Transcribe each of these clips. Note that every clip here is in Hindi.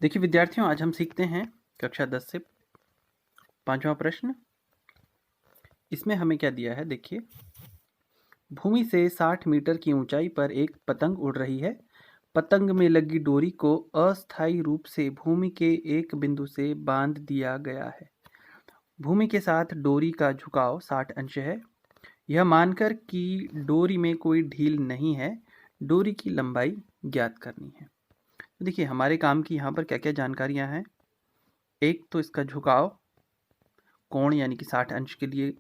देखिए विद्यार्थियों, आज हम सीखते हैं कक्षा 10 से 5वां प्रश्न। इसमें हमें क्या दिया है, देखिए। भूमि से 60 मीटर की ऊंचाई पर एक पतंग उड़ रही है। पतंग में लगी डोरी को अस्थायी रूप से भूमि के एक बिंदु से बांध दिया गया है। भूमि के साथ डोरी का झुकाव 60 अंश है। यह मानकर कि डोरी में कोई ढील नहीं है, डोरी की लंबाई ज्ञात करनी है। तो देखिए हमारे काम की यहाँ पर क्या क्या जानकारियाँ हैं। एक तो इसका झुकाव कोण यानी कि 60 अंश के लिए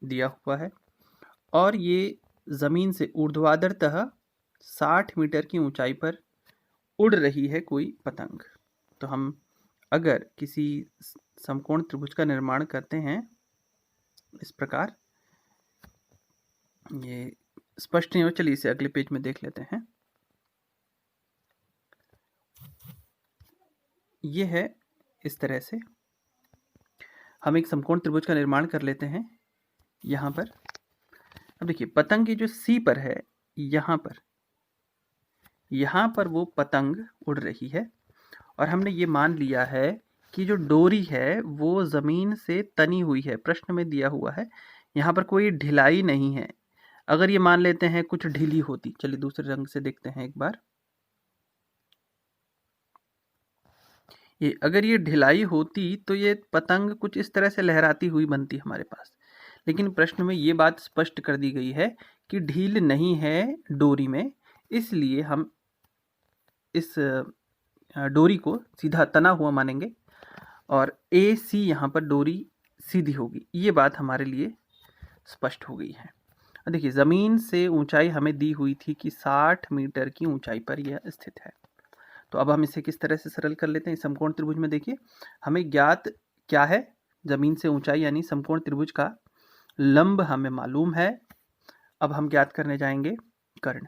दिया हुआ है, और ये ज़मीन से ऊर्ध्वाधरतः 60 मीटर की ऊंचाई पर उड़ रही है कोई पतंग। तो हम अगर किसी समकोण त्रिभुज का निर्माण करते हैं इस प्रकार, ये स्पष्ट नहीं हो, चलिए इसे अगले पेज में देख लेते हैं। ये है इस तरह से हम एक समकोण त्रिभुज का निर्माण कर लेते हैं यहाँ पर। अब देखिए पतंग की जो सी पर है, यहाँ पर वो पतंग उड़ रही है, और हमने ये मान लिया है कि जो डोरी है वो ज़मीन से तनी हुई है। प्रश्न में दिया हुआ है यहाँ पर कोई ढिलाई नहीं है। अगर ये मान लेते हैं कुछ ढीली होती, चलिए दूसरे रंग से देखते हैं एक बार। ये अगर ये ढिलाई होती तो ये पतंग कुछ इस तरह से लहराती हुई बनती हमारे पास, लेकिन प्रश्न में ये बात स्पष्ट कर दी गई है कि ढील नहीं है डोरी में, इसलिए हम इस डोरी को सीधा तना हुआ मानेंगे और ए सी यहाँ पर डोरी सीधी होगी। ये बात हमारे लिए स्पष्ट हो गई है। देखिए ज़मीन से ऊंचाई हमें दी हुई थी कि 60 मीटर की ऊंचाई पर यह स्थित है। तो अब हम इसे किस तरह से सरल कर लेते हैं। समकोण त्रिभुज में देखिए हमें ज्ञात क्या है, ज़मीन से ऊंचाई यानी समकोण त्रिभुज का लंब हमें मालूम है। अब हम ज्ञात करने जाएंगे कर्ण।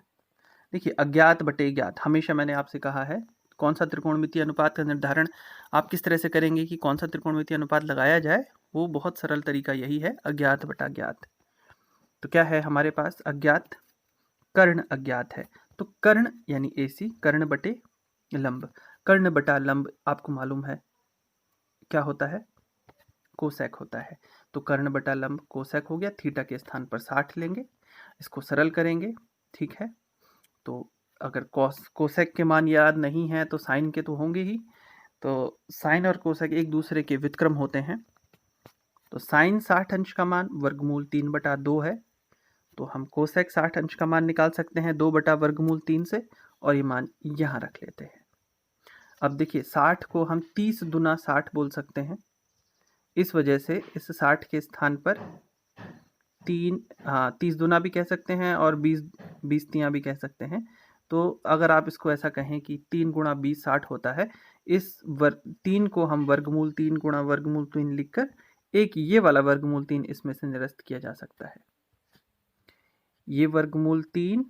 देखिए अज्ञात बटे ज्ञात, हमेशा मैंने आपसे कहा है कौन सा त्रिकोणमितीय अनुपात का निर्धारण आप किस तरह से करेंगे कि कौन सा त्रिकोणमितीय अनुपात लगाया जाए, वो बहुत सरल तरीका यही है, अज्ञात बटा ज्ञात। तो क्या है हमारे पास अज्ञात, कर्ण अज्ञात है। तो कर्ण यानी AC, कर्ण बटे लंब। कर्ण बटा लंब आपको मालूम है क्या होता है, कोसेक होता है। तो कर्ण बटा लंब कोसेक हो गया। थीटा के स्थान पर 60 लेंगे, इसको सरल करेंगे, ठीक है। तो अगर कोसेक के मान याद नहीं है तो साइन के तो होंगे ही। तो साइन और कोसेक एक दूसरे के व्युत्क्रम होते हैं। तो साइन 60 अंश का मान वर्गमूल 3/2 है, तो हम कोसेक 60 अंश का मान निकाल सकते हैं 2/वर्गमूल 3 से, और ये मान यहाँ रख लेते हैं। अब देखिए 60 को हम 30 दुना 60 बोल सकते हैं, इस वजह से इस 60 के स्थान पर 30 दुना भी कह सकते हैं और 20 तियाँ भी कह सकते हैं। तो अगर आप इसको ऐसा कहें कि 3 गुणा 20 60 होता है, इस 3 को हम वर्गमूल 3 गुणा वर्गमूल 3 लिखकर एक ये वाला वर्गमूल 3 इसमें से निरस्त किया जा सकता है। ये वर्गमूल 3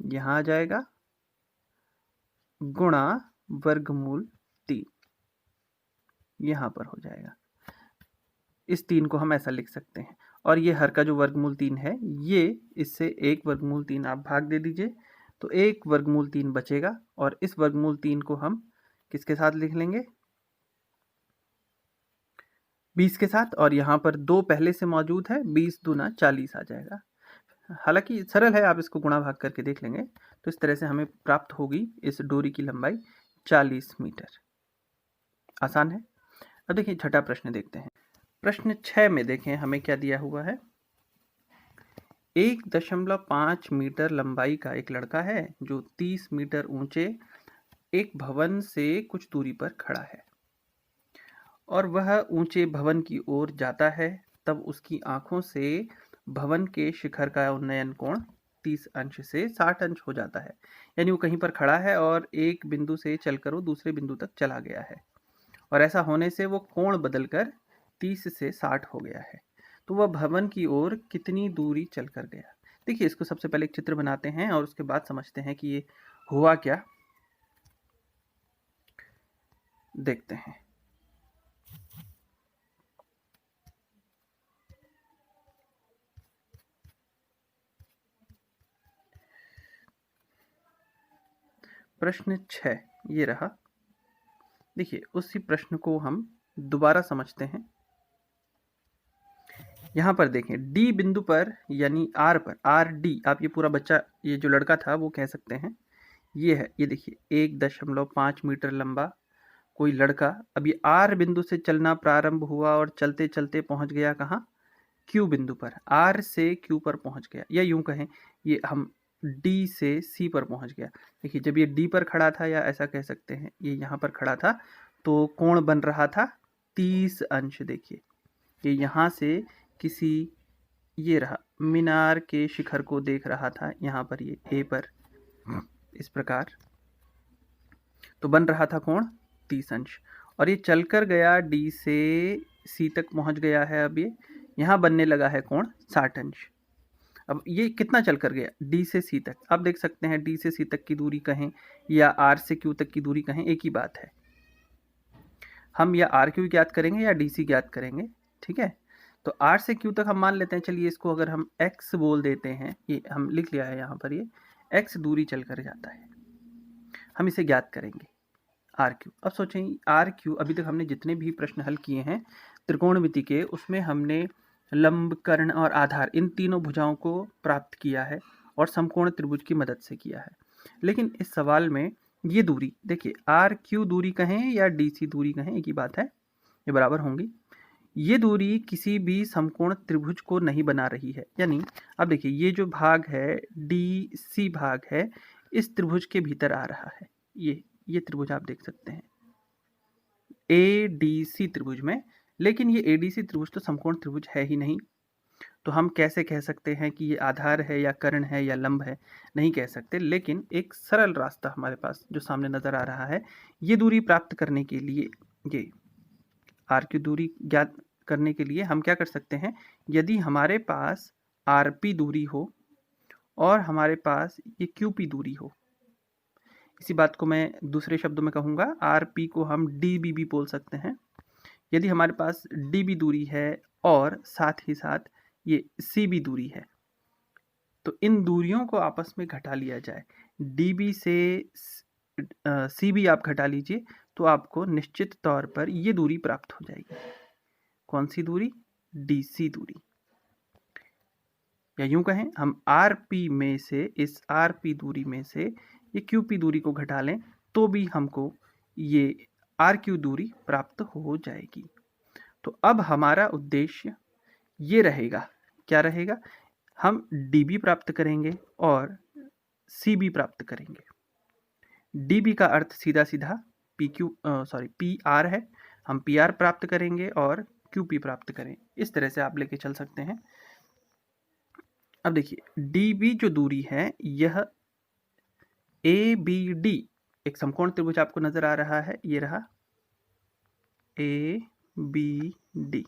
यहाँ आ जाएगा गुणा वर्गमूल 3 यहाँ पर हो जाएगा। इस 3 को हम ऐसा लिख सकते हैं, और ये हर का जो वर्गमूल 3 है, ये इससे एक वर्गमूल 3 आप भाग दे दीजिए, तो एक वर्गमूल 3 बचेगा, और इस वर्गमूल 3 को हम किसके साथ लिख लेंगे, 20 के साथ, और यहाँ पर 2 पहले से मौजूद है, 20 दूना 40 आ जाएगा। हालांकि सरल है, आप इसको गुणा भाग करके देख लेंगे। तो इस तरह से हमें प्राप्त होगी इस डोरी की लंबाई 40 मीटर। आसान है। अब देखिए छठा प्रश्न देखते हैं। प्रश्न 6 में देखें हमें क्या दिया हुआ है। 1.5 मीटर लंबाई का एक लड़का है जो 30 मीटर ऊंचे एक भवन से कुछ दूरी पर खड़ा है, और वह ऊंचे भवन की ओर जाता है। तब उसकी आंखों से भवन के शिखर का उन्नयन कोण 30 अंश से 60 अंश हो जाता है। यानी वो कहीं पर खड़ा है और एक बिंदु से चलकर वो दूसरे बिंदु तक चला गया है, और ऐसा होने से वो कोण बदलकर 30 से 60 हो गया है। तो वह भवन की ओर कितनी दूरी चलकर गया। देखिए इसको सबसे पहले एक चित्र बनाते हैं और उसके बाद समझते हैं कि ये हुआ क्या। देखते हैं। प्रश्न 6 ये रहा। देखिए उसी प्रश्न को हम दोबारा समझते हैं। यहाँ पर देखें डी बिंदु पर यानी आर पर, आर डी, आप ये पूरा बच्चा, ये जो लड़का था वो कह सकते हैं, ये है, ये देखिए 1.5 मीटर लंबा कोई लड़का अब ये आर बिंदु से चलना प्रारंभ हुआ और चलते चलते पहुंच गया कहाँ, क्यू बिंदु पर, आर से क्यू पर पहुंच गया, या यूं कहें ये हम डी से सी पर पहुंच गया। देखिए जब ये डी पर खड़ा था, या ऐसा कह सकते हैं ये यहाँ पर खड़ा था, तो कोण बन रहा था 30 अंश। देखिए ये यहाँ से किसी, ये रहा मीनार के शिखर को देख रहा था, यहाँ पर ये ए पर इस प्रकार, तो बन रहा था कोण 30 अंश, और ये चलकर गया डी से सी तक पहुंच गया है। अब ये यहाँ बनने लगा है कोण 60 अंश। अब ये कितना चलकर गया डी से सी तक, आप देख सकते हैं डी से सी तक की दूरी कहें या आर से क्यू तक की दूरी कहें, एक ही बात है। हम या आर क्यू ज्ञात करेंगे या डी सी ज्ञात करेंगे, ठीक है। तो आर से क्यू तक हम मान लेते हैं, चलिए इसको अगर हम एक्स बोल देते हैं, ये हम लिख लिया है यहाँ पर, ये एक्स दूरी चलकर जाता है, हम इसे ज्ञात करेंगे आर क्यू। अब सोचें आर क्यू, अभी तक हमने जितने भी प्रश्न हल किए हैं त्रिकोणमिति के, उसमें हमने लंब, कर्ण और आधार, इन तीनों भुजाओं को प्राप्त किया है और समकोण त्रिभुज की मदद से किया है। लेकिन इस सवाल में ये दूरी देखिए, आर क्यू दूरी कहें या डी सी दूरी कहें, एक ही बात है, ये बराबर होंगी। ये दूरी किसी भी समकोण त्रिभुज को नहीं बना रही है, यानी अब देखिए ये जो भाग है डी सी भाग है, इस त्रिभुज के भीतर आ रहा है। ये त्रिभुज आप देख सकते हैं ए डी सी त्रिभुज में, लेकिन ये ए डी सी त्रिभुज तो समकोण त्रिभुज है ही नहीं, तो हम कैसे कह सकते हैं कि ये आधार है या कर्ण है या लंब है, नहीं कह सकते। लेकिन एक सरल रास्ता हमारे पास जो सामने नजर आ रहा है, ये दूरी प्राप्त करने के लिए, ये आर की दूरी ज्ञात करने के लिए हम क्या कर सकते हैं, यदि हमारे पास आर पी दूरी हो और हमारे पास ये क्यू पी दूरी हो, इसी बात को मैं दूसरे शब्दों में कहूँगा, आर पी को हम डी बी भी बोल सकते हैं। यदि हमारे पास डी बी दूरी है और साथ ही साथ ये सी बी दूरी है, तो इन दूरियों को आपस में घटा लिया जाए, डी बी से सी बी आप घटा लीजिए, तो आपको निश्चित तौर पर ये दूरी प्राप्त हो जाएगी। कौन सी दूरी, डी सी दूरी। या यूं कहें हम आर पी में से, इस आर पी दूरी में से ये क्यू पी दूरी को घटा लें, तो भी हमको ये आर क्यू दूरी प्राप्त हो जाएगी। तो अब हमारा उद्देश्य ये रहेगा, क्या रहेगा, हम डी बी प्राप्त करेंगे और सी बी प्राप्त करेंगे। डी बी का अर्थ सीधा सीधा पी आर है, हम पी आर प्राप्त करेंगे और क्यू पी प्राप्त करें, इस तरह से आप लेके चल सकते हैं। अब देखिए डी बी जो दूरी है, यह ए बी डी, एक समकोण त्रिभुज आपको नजर आ रहा है, ये रहा ए बी डी,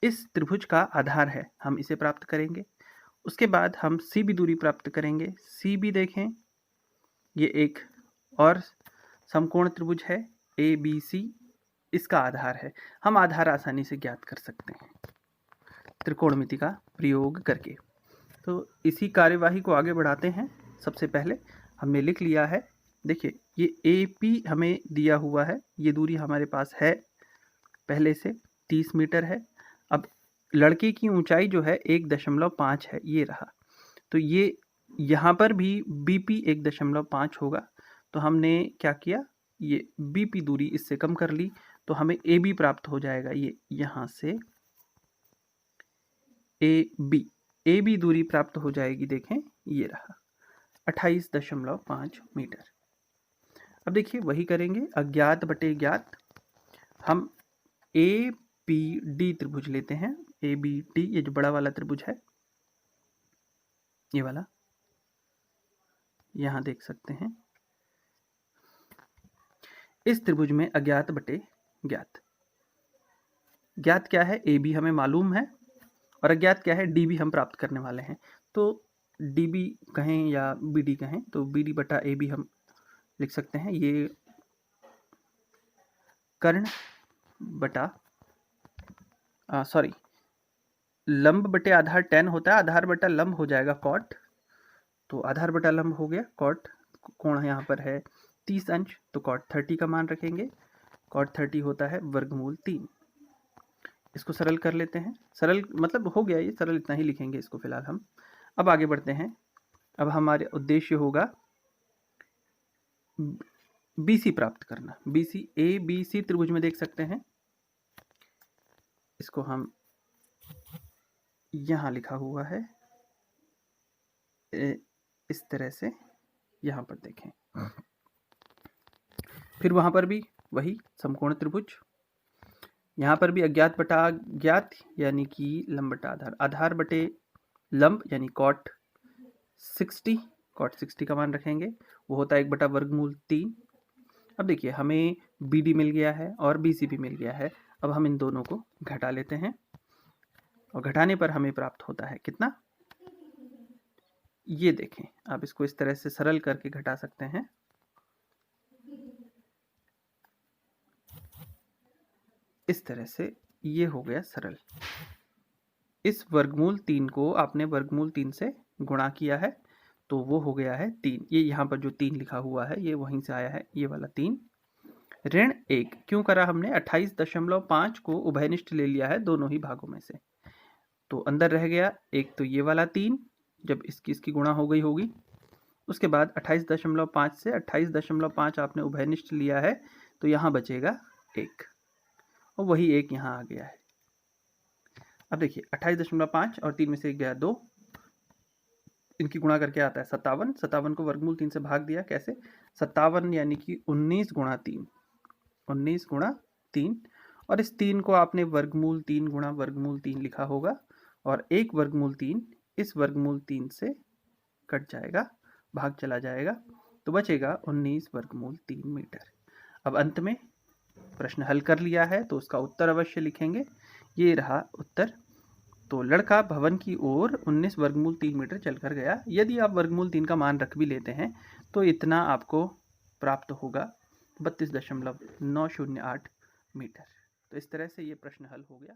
इस त्रिभुज का आधार है, हम इसे प्राप्त करेंगे। उसके बाद हम सी बी दूरी प्राप्त करेंगे। सी बी देखें, ये एक और समकोण त्रिभुज है ए बी सी, इसका आधार है, हम आधार आसानी से ज्ञात कर सकते हैं त्रिकोणमिति का प्रयोग करके। तो इसी कार्यवाही को आगे बढ़ाते हैं। सबसे पहले हमने लिख लिया है, देखिए ये ए पी हमें दिया हुआ है, ये दूरी हमारे पास है पहले से 30 मीटर है। अब लड़के की ऊंचाई जो है 1.5 है, ये रहा, तो ये यहाँ पर भी बी पी 1.5 होगा, तो हमने क्या किया, ये बी पी दूरी इससे कम कर ली, तो हमें ए बी प्राप्त हो जाएगा। ये यहाँ से ए बी दूरी प्राप्त हो जाएगी, देखें ये रहा 28.5 मीटर। अब देखिए वही करेंगे, अज्ञात बटे ज्ञात, हम ए पी डी त्रिभुज लेते हैं, ए बी डी, ये जो बड़ा वाला त्रिभुज है, ये वाला, यहां देख सकते हैं, इस त्रिभुज में अज्ञात बटे ज्ञात, ज्ञात क्या है, ए बी हमें मालूम है और अज्ञात क्या है, डी बी हम प्राप्त करने वाले हैं। तो डी बी कहें या बी डी कहें, तो बी डी बटा ए बी हम लिख सकते हैं, ये कर्ण बटा लंब बटे आधार tan होता है, आधार बटा लंब हो जाएगा कॉट, तो आधार बटा लंब हो गया कॉट, कोण यहाँ पर है 30 अंश, तो कॉट 30 का मान रखेंगे cot 30 होता है वर्गमूल 3। इसको सरल कर लेते हैं, सरल मतलब हो गया ये सरल, इतना ही लिखेंगे इसको फिलहाल हम। अब आगे बढ़ते हैं। अब हमारे उद्देश्य होगा BC प्राप्त करना। BC ABC त्रिभुज में देख सकते हैं, इसको हम यहाँ लिखा हुआ है इस तरह से, यहाँ पर देखें। फिर वहाँ पर भी वही समकोण त्रिभुज, यहाँ पर भी अज्ञात बटा ज्ञात यानी कि लंब बटा आधार, आधार बटे लंब यानी cot 60 का मान रखेंगे, वो होता है 1 बटा वर्गमूल 3। अब देखिए हमें BD मिल गया है और BC भी मिल गया है। अब हम इन दोनों को घटा लेते हैं और घटाने पर हमें प्राप्त होता है कितना, ये देखें। आप इसको इस तरह से सरल करके घटा सकते हैं। इस तरह से ये हो गया सरल। इस वर्गमूल 3 को आपने वर्गमूल 3 से गुणा किया है तो वो हो गया है 3। ये यहाँ पर जो 3 लिखा हुआ है ये वहीं से आया है, ये वाला 3। ऋण 1 क्यों करा हमने, 28.5 को उभयनिष्ठ ले लिया है दोनों ही भागों में से, तो अंदर रह गया एक तो ये वाला 3, जब इसकी गुणा हो गई होगी। उसके बाद 28.5 से 28.5 आपने उभयनिष्ठ लिया है तो यहाँ बचेगा 1, और वही 1 यहाँ आ गया है। अब देखिए 28.5 और 3 में से 1 गया 2, इनकी गुणा करके आता है 57। 57 को वर्गमूल 3 से भाग दिया, कैसे, 57 यानी कि 19 गुणा 3, 19 गुणा 3, और इस 3 को आपने वर्गमूल 3 गुणा वर्गमूल 3 लिखा होगा, और एक वर्गमूल 3 इस वर्गमूल 3 से कट जाएगा, भाग चला जाएगा, तो बचेगा 19 वर्गमूल 3 मीटर। अब अंत में प्रश्न हल कर लिया है तो उसका उत्तर अवश्य लिखेंगे। ये रहा उत्तर। तो लड़का भवन की ओर 19 वर्गमूल 3 मीटर चलकर गया। यदि आप वर्गमूल 3 का मान रख भी लेते हैं तो इतना आपको प्राप्त होगा 32.908 मीटर। तो इस तरह से ये प्रश्न हल हो गया।